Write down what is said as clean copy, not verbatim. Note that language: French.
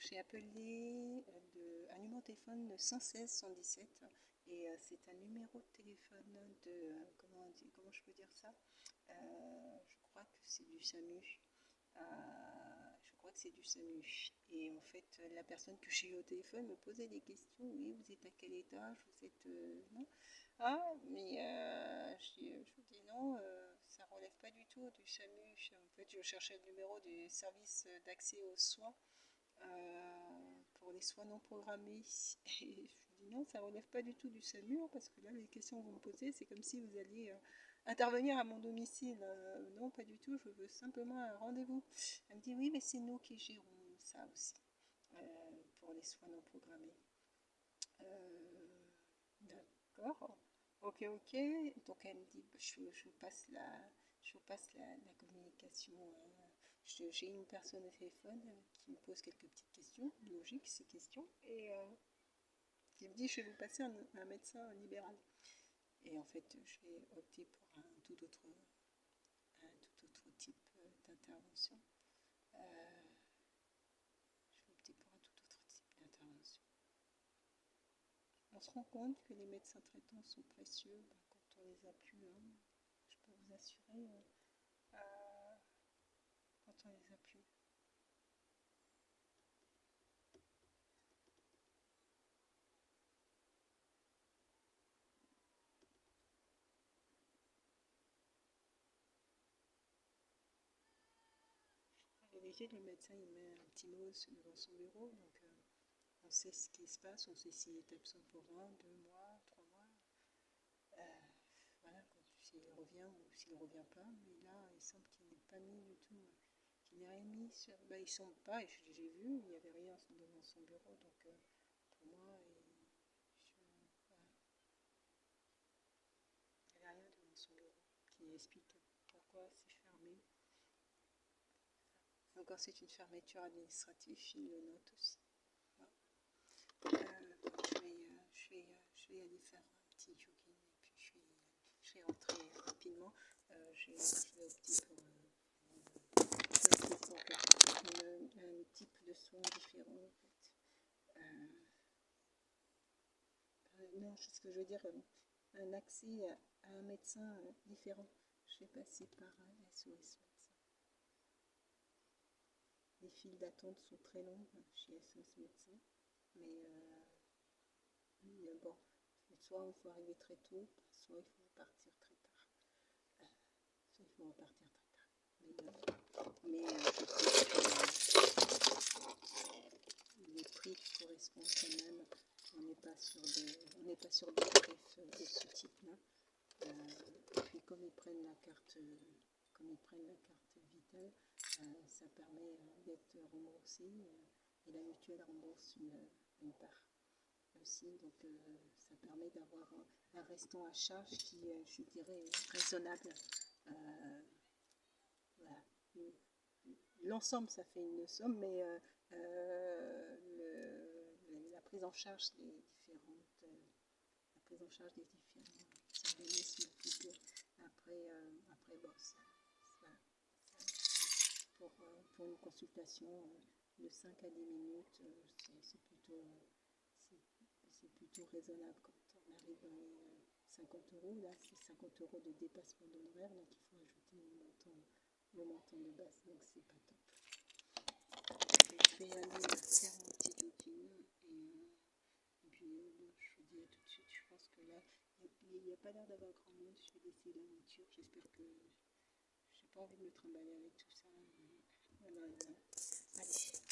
j'ai appelé un numéro de téléphone de 116 117 et c'est un numéro de téléphone de comment je peux dire ça. Je crois que c'est du SAMU. Je crois que c'est du SAMU. Et en fait, la personne que j'ai eu au téléphone me posait des questions. Oui, vous êtes à quel étage? Vous êtes non? Ah, mais je vous dis non, ça relève pas du tout du SAMU. En fait, je cherchais le numéro du service d'accès aux soins pour les soins non programmés. Et je vous dis non, ça relève pas du tout du SAMU parce que là, les questions que vous me posez, c'est comme si vous alliez intervenir à mon domicile. Non, pas du tout, je veux simplement un rendez-vous. Elle me dit oui, mais c'est nous qui gérons ça aussi pour les soins non programmés. D'accord. Ok, ok. Donc elle me dit, je vous passe la communication. J'ai une personne au téléphone qui me pose quelques petites questions, logiques ces questions, et qui me dit, je vais vous passer un médecin libéral. Et en fait, je vais opter pour un tout autre type d'intervention. Je vais opter pour un tout autre type d'intervention. On se rend compte que les médecins traitants sont précieux quand on les a plus, hein, je peux vous assurer, quand on les a plus. À l'origine, le médecin il met un petit mot devant son bureau, donc on sait ce qui se passe, on sait s'il est absent pour 1, 2 mois, 3 mois. Voilà, s'il revient ou s'il ne revient pas, mais là, il semble qu'il n'est pas mis du tout, qu'il n'est rien mis sur. Bah, il semble pas, et j'ai vu, il n'y avait rien devant son bureau, donc pour moi, voilà, il n'y avait rien devant son bureau qui explique pourquoi c'est fermé. Encore c'est une fermeture administrative, il le note aussi. Voilà. Je vais aller faire un petit jogging et puis je vais rentrer rapidement. Je vais opter pour un type de soins différent en fait. Non, c'est ce que je veux dire, un accès à un médecin différent. Je vais passer par un SOS médecin. Les files d'attente sont très longues chez SOS médecin, mais bon, soit il faut arriver très tôt, soit il faut partir très tard. Soit il faut repartir très tard. Mais je pense que les prix correspondent quand même. On n'est pas sur des tarifs de ce type-là. Et puis comme ils prennent la carte vitale, ça permet d'être remboursé et la mutuelle rembourse une part aussi, donc ça permet d'avoir un restant à charge qui, je dirais, est raisonnable. Voilà. L'ensemble, ça fait une somme, mais la prise en charge des différents organismes après bon, pour une consultation de 5 à 10 minutes, c'est plutôt raisonnable quand on arrive dans les 50 euros. Là, c'est 50 euros de dépassement d'honoraires, donc il faut ajouter le montant de base, donc c'est pas top. Je vais aller faire mon petit jogging et puis je vous dis à tout de suite. Je pense que là, il n'y a pas l'air d'avoir grand monde. Je vais laisser la voiture. J'espère que j'ai pas envie de me trimballer avec tout ça. Voilà. Allez.